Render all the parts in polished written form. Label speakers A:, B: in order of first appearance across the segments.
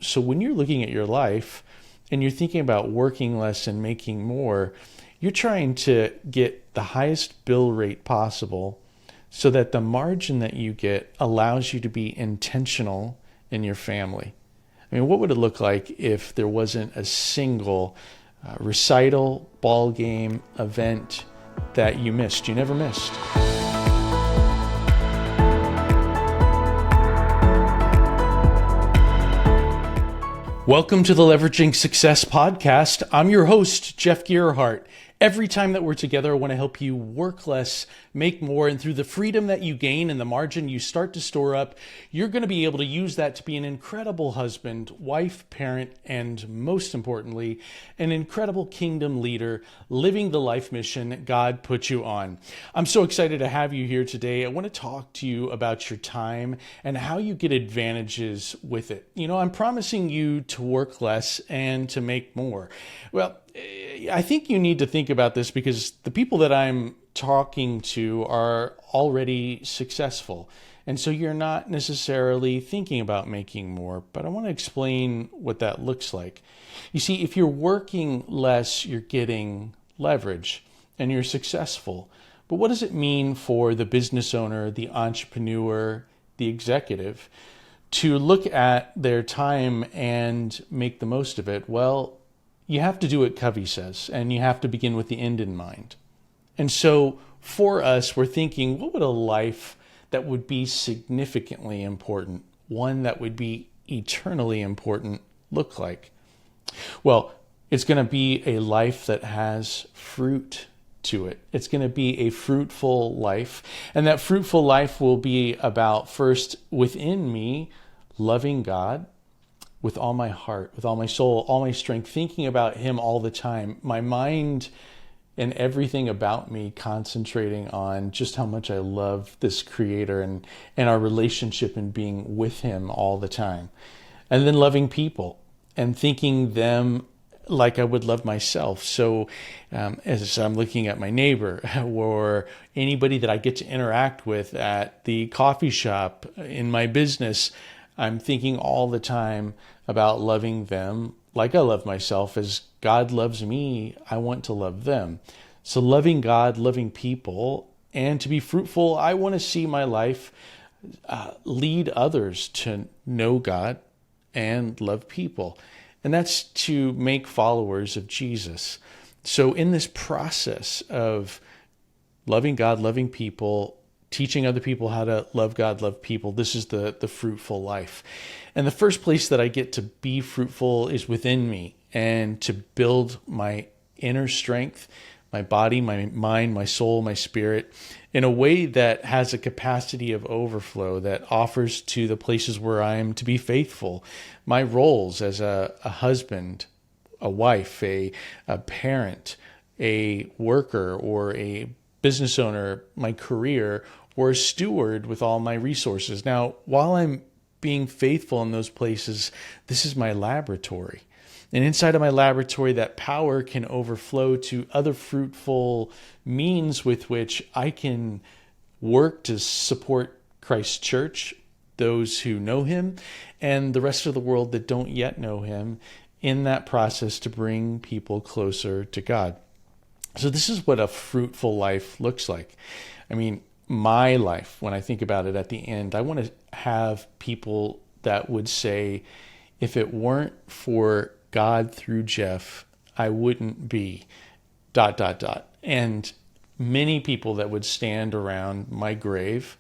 A: So when you're looking at your life and you're thinking about working less and making more, you're trying to get the highest bill rate possible so that the margin that you get allows you to be intentional in your family. I mean, what would it look like if there wasn't a single recital, ball game, event that you missed? You never missed. Welcome to the Leveraging Success podcast. I'm your host, Jeff Gerhardt. Every time that we're together, I want to help you work less, make more, and through the freedom that you gain and the margin you start to store up, you're going to be able to use that to be an incredible husband, wife, parent, and most importantly, an incredible kingdom leader, living the life mission God put you on. I'm so excited to have you here today. I want to talk to you about your time and how you get advantages with it. You know, I'm promising you to work less and to make more. Well, I think you need to think about this because the people that I'm talking to are already successful. And so you're not necessarily thinking about making more, but I want to explain what that looks like. You see, if you're working less, you're getting leverage and you're successful. But what does it mean for the business owner, the entrepreneur, the executive to look at their time and make the most of it? Well, you have to do what Covey says, and you have to begin with the end in mind. And so for us, we're thinking, what would a life that would be significantly important, one that would be eternally important, look like? Well, it's going to be a life that has fruit to it. It's going to be a fruitful life. And that fruitful life will be about, first, within me, loving God with all my heart, with all my soul, all my strength, thinking about Him all the time. My mind and everything about me concentrating on just how much I love this Creator and our relationship and being with Him all the time. And then loving people and thinking them like I would love myself. So as I'm looking at my neighbor or anybody that I get to interact with at the coffee shop, in my business, I'm thinking all the time about loving them like I love myself. As God loves me, I want to love them. So loving God, loving people, and to be fruitful, I want to see my life lead others to know God and love people. And that's to make followers of Jesus. So in this process of loving God, loving people, teaching other people how to love God, love people, this is the fruitful life. And the first place that I get to be fruitful is within me and to build my inner strength, my body, my mind, my soul, my spirit, in a way that has a capacity of overflow that offers to the places where I am to be faithful. My roles as a husband, a wife, a parent, a worker, or a business owner, my career, or a steward with all my resources. Now, while I'm being faithful in those places, this is my laboratory. And inside of my laboratory, that power can overflow to other fruitful means with which I can work to support Christ's church, those who know Him, and the rest of the world that don't yet know Him, in that process to bring people closer to God. So this is what a fruitful life looks like. I mean, my life, when I think about it at the end, I want to have people that would say, if it weren't for God through Jeff, I wouldn't be ... And many people that would stand around my grave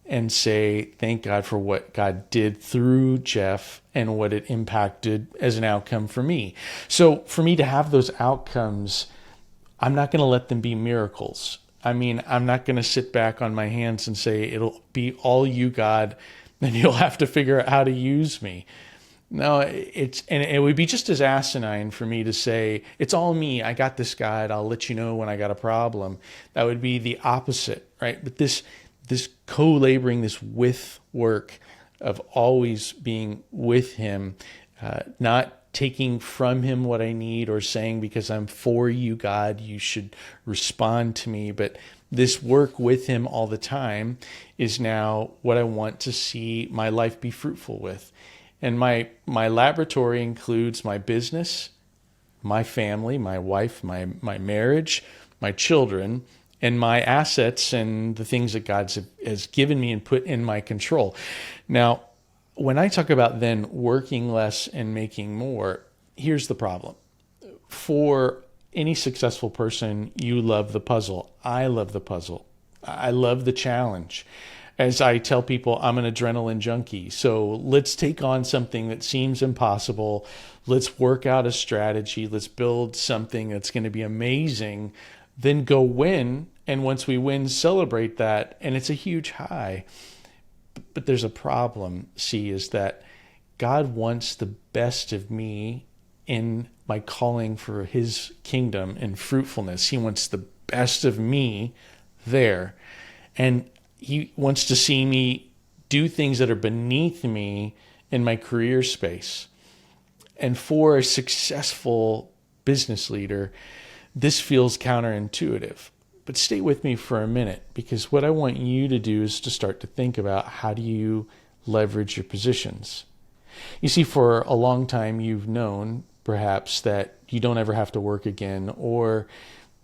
A: and say, thank God for what God did through Jeff and what it impacted as an outcome for me. So for me to have those outcomes, I'm not going to let them be miracles. I mean, I'm not going to sit back on my hands and say, it'll be all you, God, and you'll have to figure out how to use me. No, it would be just as asinine for me to say, it's all me. I got this, God. I'll let you know when I got a problem. That would be the opposite, right? But this co-laboring, this with work of always being with Him, not taking from Him what I need or saying, because I'm for you, God, you should respond to me. But this work with Him all the time is now what I want to see my life be fruitful with. And my laboratory includes my business, my family, my wife, my marriage, my children, and my assets and the things that God has given me and put in my control. Now, when I talk about then working less and making more, here's the problem. For any successful person, you love the puzzle. I love the puzzle. I love the challenge. As I tell people, I'm an adrenaline junkie. So let's take on something that seems impossible. Let's work out a strategy. Let's build something that's going to be amazing. Then go win. And once we win, celebrate that. And it's a huge high. But there's a problem, see, is that God wants the best of me in my calling for his kingdom and fruitfulness. He wants the best of me there. And he wants to see me do things that are beneath me in my career space. And for a successful business leader, this feels counterintuitive. But stay with me for a minute, because what I want you to do is to start to think about, how do you leverage your positions? You see, for a long time, you've known perhaps that you don't ever have to work again, or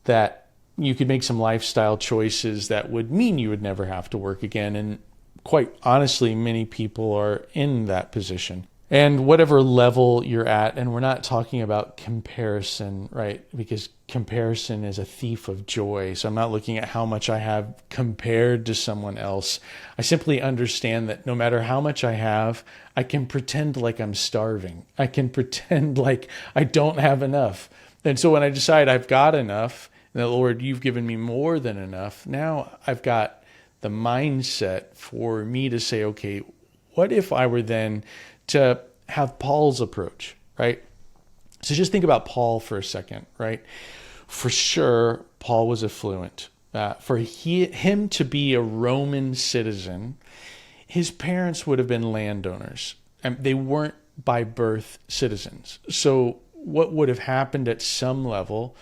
A: that you could make some lifestyle choices that would mean you would never have to work again. And quite honestly, many people are in that position. And whatever level you're at, and we're not talking about comparison, right? Because comparison is a thief of joy. So I'm not looking at how much I have compared to someone else. I simply understand that no matter how much I have, I can pretend like I'm starving. I can pretend like I don't have enough. And so when I decide I've got enough, and that, Lord, you've given me more than enough, now I've got the mindset for me to say, okay, what if I were then to have Paul's approach, right? So just think about Paul for a second, right? For sure, Paul was affluent. For him to be a Roman citizen, his parents would have been landowners. And they weren't by birth citizens. So what would have happened at some level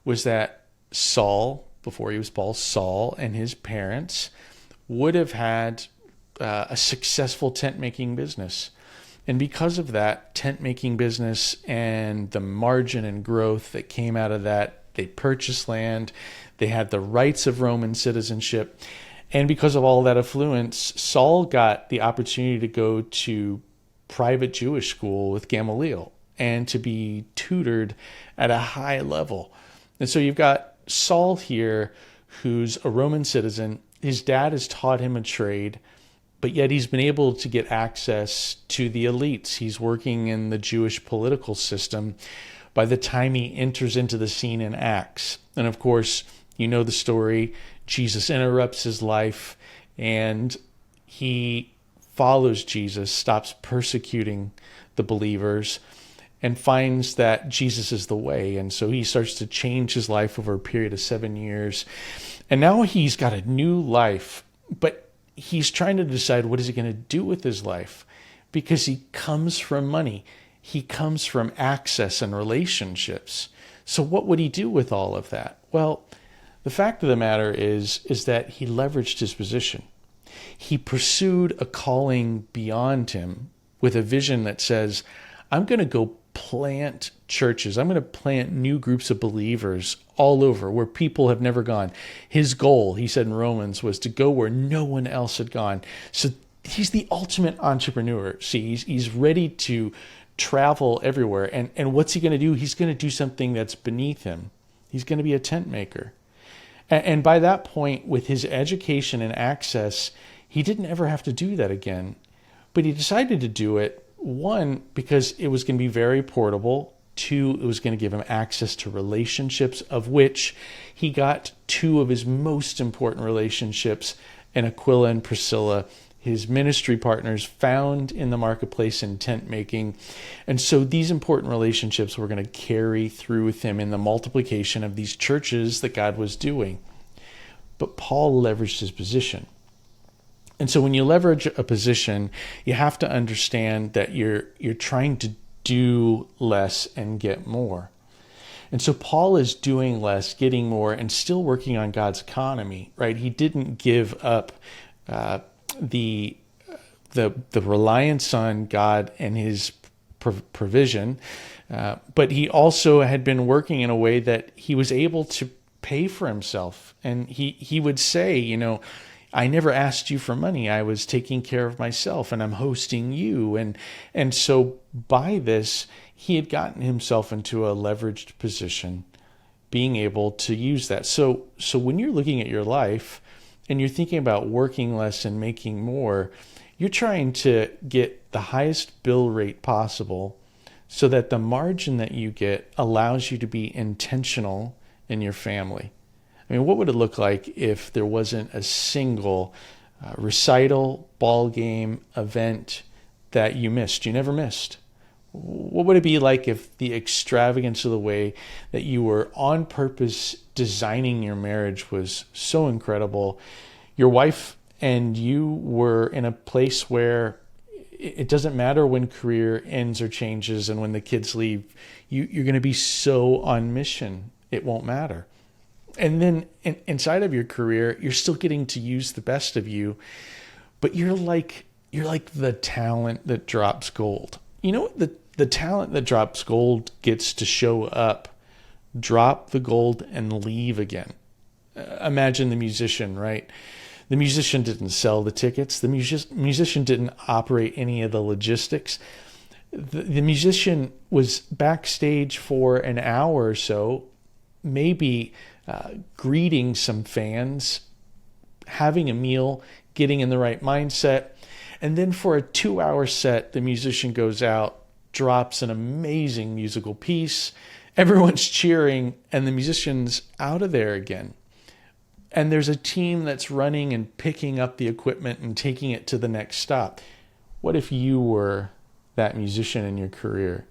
A: was that Saul, before he was Paul, Saul and his parents would have had a successful tent-making business. And because of that tent-making business and the margin and growth that came out of that, they purchased land, they had the rights of Roman citizenship. And because of all that affluence, Saul got the opportunity to go to private Jewish school with Gamaliel and to be tutored at a high level. And so you've got Saul here, who's a Roman citizen. His dad has taught him a trade, but yet he's been able to get access to the elites. He's working in the Jewish political system by the time he enters into the scene in Acts. And of course, you know the story. Jesus interrupts his life and he follows Jesus, stops persecuting the believers, and finds that Jesus is the way. And so he starts to change his life over a period of 7 years. And now he's got a new life, but he's trying to decide, what is he going to do with his life? Because he comes from money. He comes from access and relationships. So what would he do with all of that? Well, the fact of the matter is that he leveraged his position. He pursued a calling beyond him with a vision that says, I'm going to go plant churches. I'm going to plant new groups of believers all over where people have never gone. His goal, he said in Romans, was to go where no one else had gone. So he's the ultimate entrepreneur. See, he's ready to travel everywhere. And what's he going to do? He's going to do something that's beneath him. He's going to be a tent maker. And by that point, with his education and access, he didn't ever have to do that again. But he decided to do it, one, because it was going to be very portable. Two, it was going to give him access to relationships, of which he got two of his most important relationships in Aquila and Priscilla, his ministry partners found in the marketplace in tent making. And so these important relationships were going to carry through with him in the multiplication of these churches that God was doing. But Paul leveraged his position. And so when you leverage a position, you have to understand that you're trying to do less and get more. And so Paul is doing less, getting more, and still working on God's economy, right? He didn't give up the the reliance on God and his provision, but he also had been working in a way that he was able to pay for himself. And he would say, I never asked you for money. I was taking care of myself, and I'm hosting you. And so by this, he had gotten himself into a leveraged position, being able to use that. So when you're looking at your life and you're thinking about working less and making more, you're trying to get the highest bill rate possible so that the margin that you get allows you to be intentional in your family. I mean, what would it look like if there wasn't a single recital, ball game, event that you missed? You never missed. What would it be like if the extravagance of the way that you were on purpose designing your marriage was so incredible? Your wife and you were in a place where it doesn't matter when career ends or changes and when the kids leave, you're going to be so on mission, it won't matter. And then inside of your career, you're still getting to use the best of you, but you're like the talent that drops gold. You know what? The talent that drops gold gets to show up, drop the gold, and leave again. Imagine the musician, right? The musician didn't sell the tickets. The musician didn't operate any of the logistics. The musician was backstage for an hour or so, maybe greeting some fans, having a meal, getting in the right mindset. And then for a 2-hour set, the musician goes out, drops an amazing musical piece. Everyone's cheering, and the musician's out of there again. And there's a team that's running and picking up the equipment and taking it to the next stop. What if you were that musician in your career?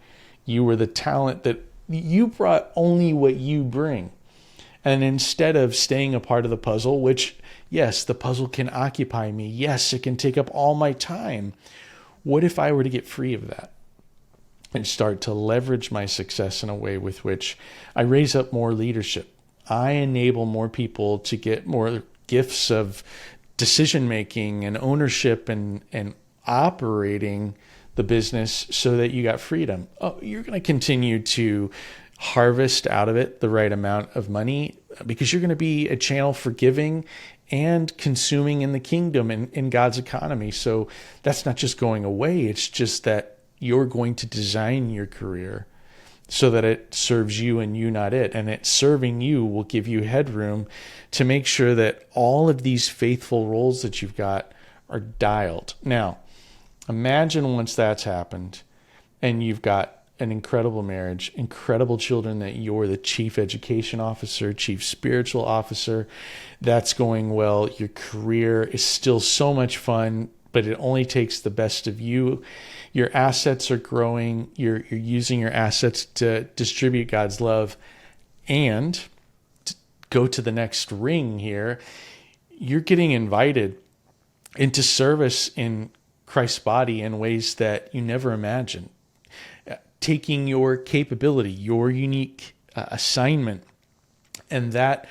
A: You were the talent that you brought only what you bring. And instead of staying a part of the puzzle, which, yes, the puzzle can occupy me. Yes, it can take up all my time. What if I were to get free of that and start to leverage my success in a way with which I raise up more leadership? I enable more people to get more gifts of decision-making and ownership and operating the business so that you got freedom. Oh, you're going to continue to harvest out of it the right amount of money because you're going to be a channel for giving and consuming in the kingdom and in God's economy. So that's not just going away. It's just that you're going to design your career so that it serves you and you, not it. And it serving you will give you headroom to make sure that all of these faithful roles that you've got are dialed. Now, imagine once that's happened and you've got an incredible marriage, incredible children, that you're the chief education officer, chief spiritual officer. That's going well. Your career is still so much fun, but it only takes the best of you. Your assets are growing. You're using your assets to distribute God's love. And to go to the next ring here, you're getting invited into service in Christ's body in ways that you never imagined. Taking your capability, your unique assignment, and that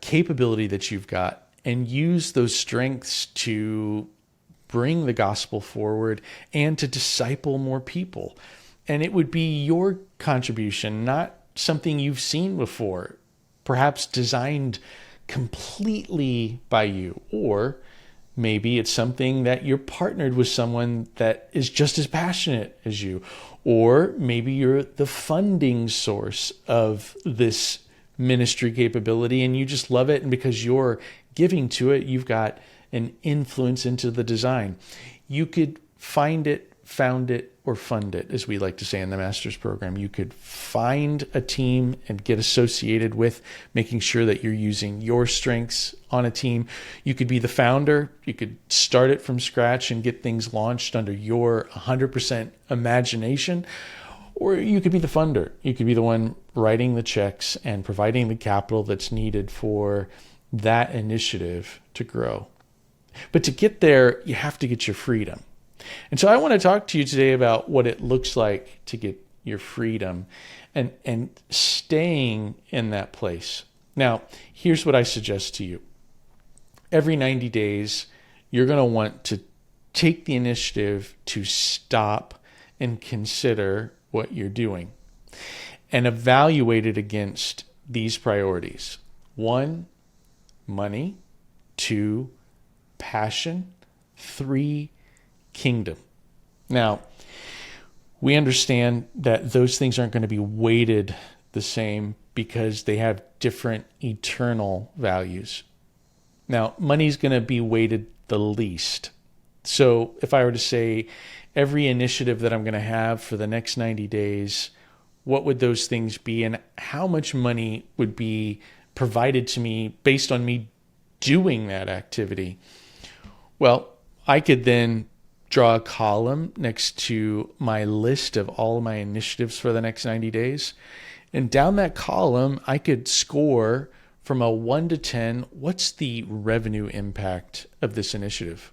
A: capability that you've got, and use those strengths to bring the gospel forward and to disciple more people. And it would be your contribution, not something you've seen before, perhaps designed completely by you. Or maybe it's something that you're partnered with someone that is just as passionate as you. Or maybe you're the funding source of this ministry capability and you just love it. And because you're giving to it, you've got an influence into the design. You could find it, found it, or fund it, as we like to say in the master's program. You could find a team and get associated with making sure that you're using your strengths on a team. You could be the founder. You could start it from scratch and get things launched under your 100% imagination. Or you could be the funder. You could be the one writing the checks and providing the capital that's needed for that initiative to grow. But to get there, you have to get your freedom. And so I want to talk to you today about what it looks like to get your freedom and staying in that place. Now, here's what I suggest to you. Every 90 days, you're going to want to take the initiative to stop and consider what you're doing and evaluate it against these priorities. 1, money. 2, passion. 3, kingdom. Now, we understand that those things aren't going to be weighted the same because they have different eternal values. Now, money's going to be weighted the least. So if I were to say every initiative that I'm going to have for the next 90 days, what would those things be and how much money would be provided to me based on me doing that activity? Well, I could then draw a column next to my list of all of my initiatives for the next 90 days. And down that column, I could score from a 1 to 10, what's the revenue impact of this initiative?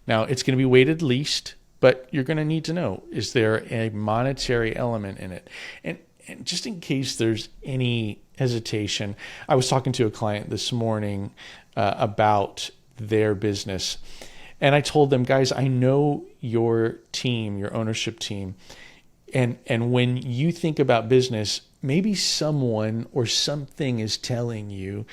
A: Now, it's going to be weighted least, but you're going to need to know, is there a monetary element in it? And just in case there's any hesitation, I was talking to a client this morning about their business. And I told them, guys, I know your team, your ownership team. And when you think about business, maybe someone or something is telling you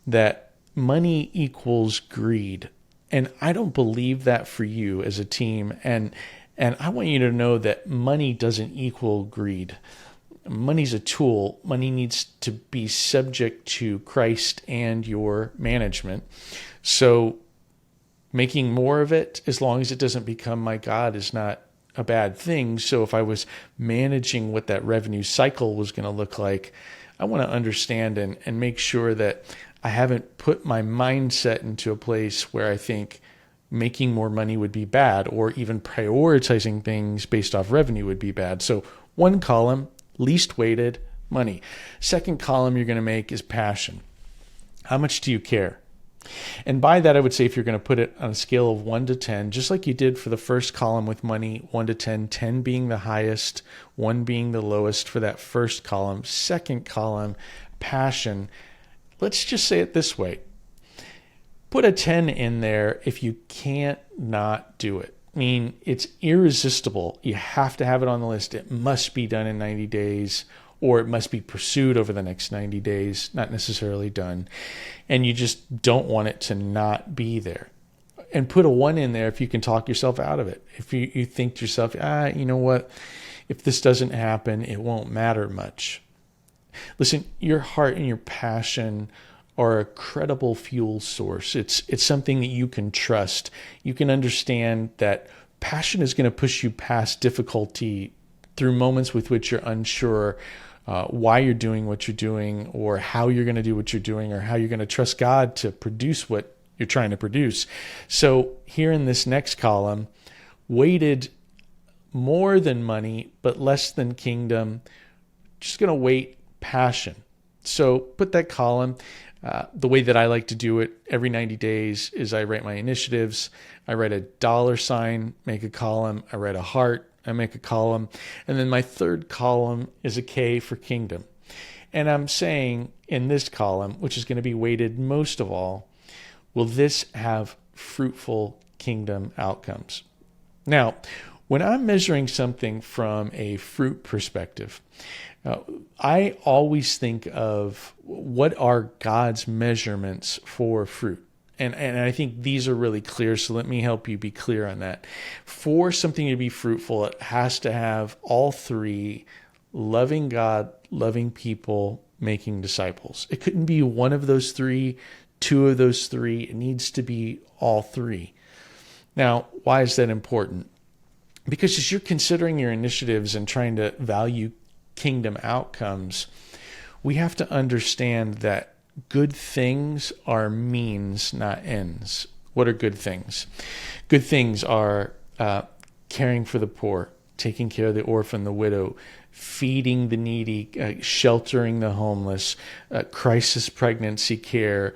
A: that money equals greed. And I don't believe that for you as a team. And I want you to know that money doesn't equal greed. Money's a tool. Money needs to be subject to Christ and your management. So making more of it, as long as it doesn't become my God, is not a bad thing. So if I was managing what that revenue cycle was going to look like, I want to understand and make sure that I haven't put my mindset into a place where I think making more money would be bad, or even prioritizing things based off revenue would be bad. So 1 column, least weighted, money. 2nd column you're going to make is passion. How much do you care? And by that, I would say if you're going to put it on a scale of 1 to 10, just like you did for the first column with money, 1 to 10, 10 being the highest, 1 being the lowest for that first column. 2nd column, passion. Let's just say it this way. Put a 10 in there if you can't not do it. I mean, it's irresistible. You have to have it on the list. It must be done in 90 days, or it must be pursued over the next 90 days, not necessarily done. And you just don't want it to not be there. And put a 1 in there if you can talk yourself out of it. If you think to yourself, you know what? If this doesn't happen, it won't matter much. Listen, your heart and your passion are a credible fuel source. It's something that you can trust. You can understand that passion is going to push you past difficulty through moments with which you're unsure why you're doing what you're doing, or how you're going to do what you're doing, or how you're going to trust God to produce what you're trying to produce. So here in this next column, weighted more than money, but less than kingdom, just going to weight passion. So put that column. The way that I like to do it every 90 days is I write my initiatives. I write a $sign, make a column. I write a heart, I make a column. And then my 3rd column is a K for kingdom. And I'm saying in this column, which is going to be weighted most of all, will this have fruitful kingdom outcomes? Now, when I'm measuring something from a fruit perspective, I always think of what are God's measurements for fruit. And I think these are really clear, so let me help you be clear on that. For something to be fruitful, it has to have all 3: loving God, loving people, making disciples. It couldn't be one of those 3, 2 of those 3. It needs to be all 3. Now, why is that important? Because as you're considering your initiatives and trying to value kingdom outcomes, we have to understand that good things are means, not ends. What are good things? Good things are caring for the poor, taking care of the orphan, the widow, feeding the needy, sheltering the homeless, crisis pregnancy care,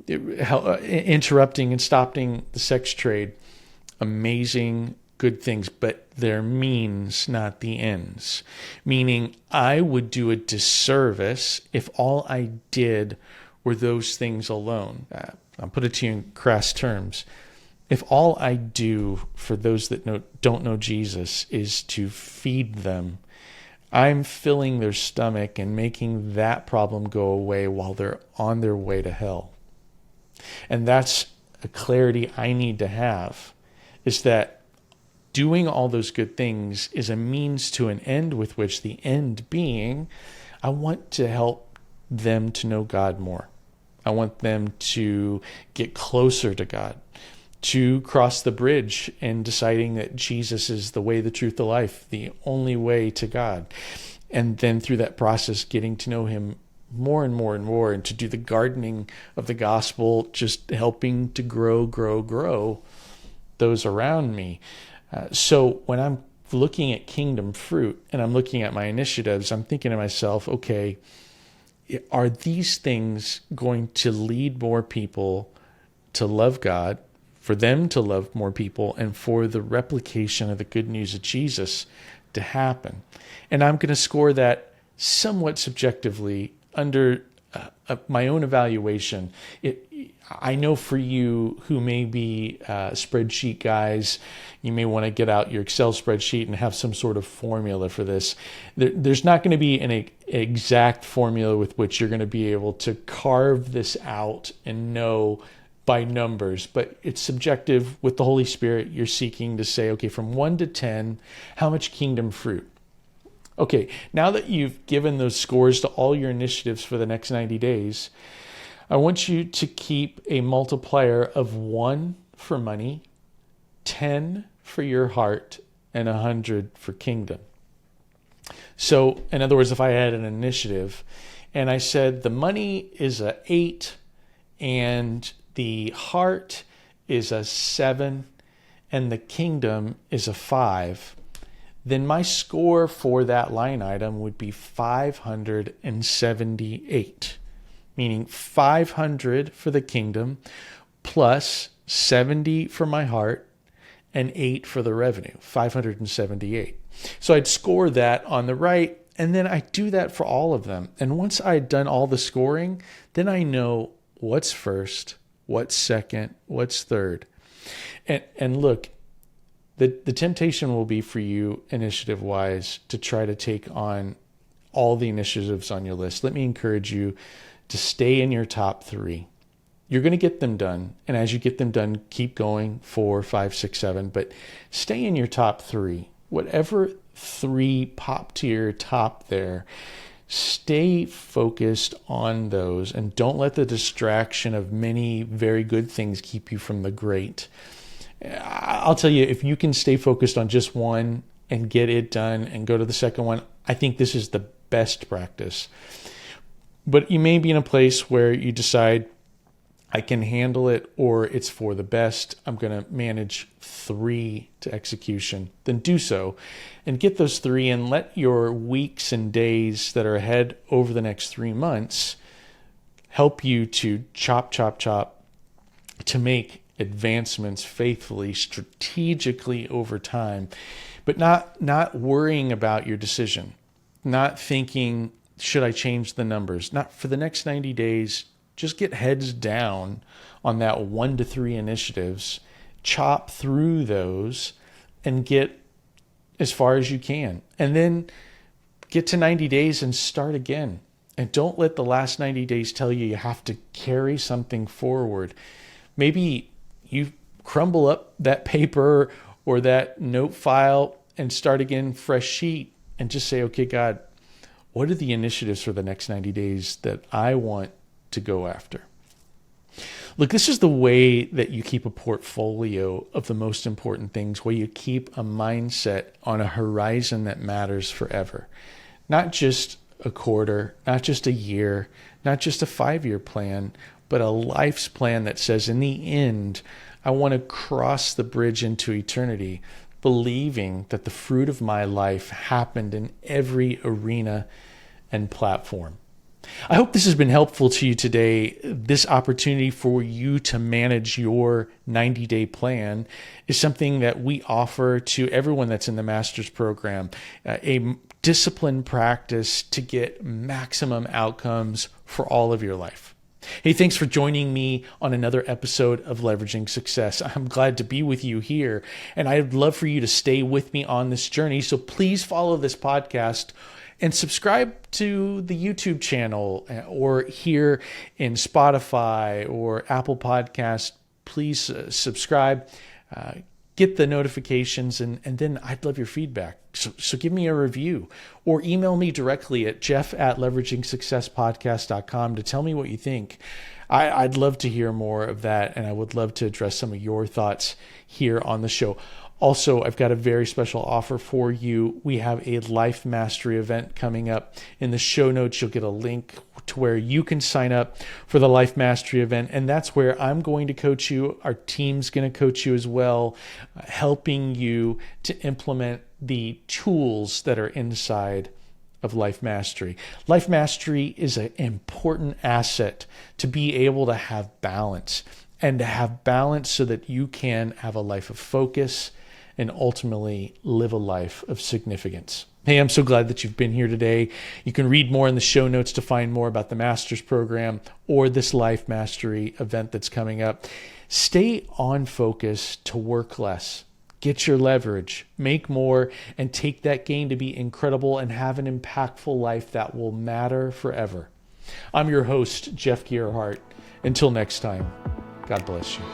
A: interrupting and stopping the sex trade. Amazing good things, but they're means, not the ends. Meaning, I would do a disservice if all I did were those things alone. I'll put it to you in crass terms. If all I do for those that don't know Jesus is to feed them, I'm filling their stomach and making that problem go away while they're on their way to hell. And that's a clarity I need to have, is that doing all those good things is a means to an end, with which the end being, I want to help them to know God more. I want them to get closer to God, to cross the bridge and deciding that Jesus is the way, the truth, the life, the only way to God. And then through that process, getting to know him more and more and more, and to do the gardening of the gospel, just helping to grow those around me. So when I'm looking at kingdom fruit and I'm looking at my initiatives, I'm thinking to myself, okay, are these things going to lead more people to love God, for them to love more people, and for the replication of the good news of Jesus to happen? And I'm going to score that somewhat subjectively under my own evaluation. I know for you who may be spreadsheet guys, you may want to get out your Excel spreadsheet and have some sort of formula for this. There's not going to be an exact formula with which you're going to be able to carve this out and know by numbers, but it's subjective. With the Holy Spirit, you're seeking to say, okay, from 1 to 10, how much kingdom fruit? Okay, now that you've given those scores to all your initiatives for the next 90 days, I want you to keep a multiplier of 1 for money, 10 for your heart, and 100 for kingdom. So, in other words, if I had an initiative and I said the money is a 8 and the heart is a 7 and the kingdom is a 5, then my score for that line item would be 578, meaning 500 for the kingdom plus 70 for my heart and 8 for the revenue, 578. So I'd score that on the right, and then I do that for all of them. And once I'd done all the scoring, then I know what's first, what's second, what's third. And look, the temptation will be for you, initiative-wise, to try to take on all the initiatives on your list. Let me encourage you to stay in your top 3. You're going to get them done. And as you get them done, keep going 4, 5, 6, 7. But stay in your top 3. Whatever 3 pop to your top there, stay focused on those. And don't let the distraction of many very good things keep you from the great. I'll tell you, if you can stay focused on just one and get it done and go to the second one, I think this is the best practice. But you may be in a place where you decide, I can handle it, or it's for the best, I'm going to manage 3 to execution. Then do so and get those 3, and let your weeks and days that are ahead over the next 3 months help you to chop, to make advancements faithfully, strategically over time, but not worrying about your decision, not thinking, should I change the numbers? Not for the next 90 days. Just get heads down on that 1 to 3 initiatives, chop through those, and get as far as you can. And then get to 90 days and start again. And don't let the last 90 days tell you have to carry something forward. Maybe you crumble up that paper or that note file and start again, fresh sheet, and just say, okay, God, what are the initiatives for the next 90 days that I want to go after? Look, this is the way that you keep a portfolio of the most important things, where you keep a mindset on a horizon that matters forever. Not just a quarter, not just a year, not just a 5-year plan, but a life's plan that says, in the end, I want to cross the bridge into eternity, believing that the fruit of my life happened in every arena and platform. I hope this has been helpful to you today. This opportunity for you to manage your 90-day plan is something that we offer to everyone that's in the master's program, a disciplined practice to get maximum outcomes for all of your life. Hey, thanks for joining me on another episode of Leveraging Success. I'm glad to be with you here, and I'd love for you to stay with me on this journey. So please follow this podcast and subscribe to the YouTube channel or here in Spotify or Apple Podcasts. Please subscribe, get the notifications, and then I'd love your feedback. So give me a review or email me directly at jeff@leveragingsuccesspodcast.com to tell me what you think. I'd love to hear more of that, and I would love to address some of your thoughts here on the show. Also, I've got a very special offer for you. We have a Life Mastery event coming up. In the show notes, you'll get a link to where you can sign up for the Life Mastery event. And that's where I'm going to coach you. Our team's going to coach you as well, helping you to implement the tools that are inside of Life Mastery. Life Mastery is an important asset to be able to have balance, and to have balance so that you can have a life of focus and ultimately live a life of significance. Hey, I'm so glad that you've been here today. You can read more in the show notes to find more about the Master's Program or this Life Mastery event that's coming up. Stay on focus to work less. Get your leverage, make more, and take that gain to be incredible and have an impactful life that will matter forever. I'm your host, Jeff Gerhardt. Until next time, God bless you.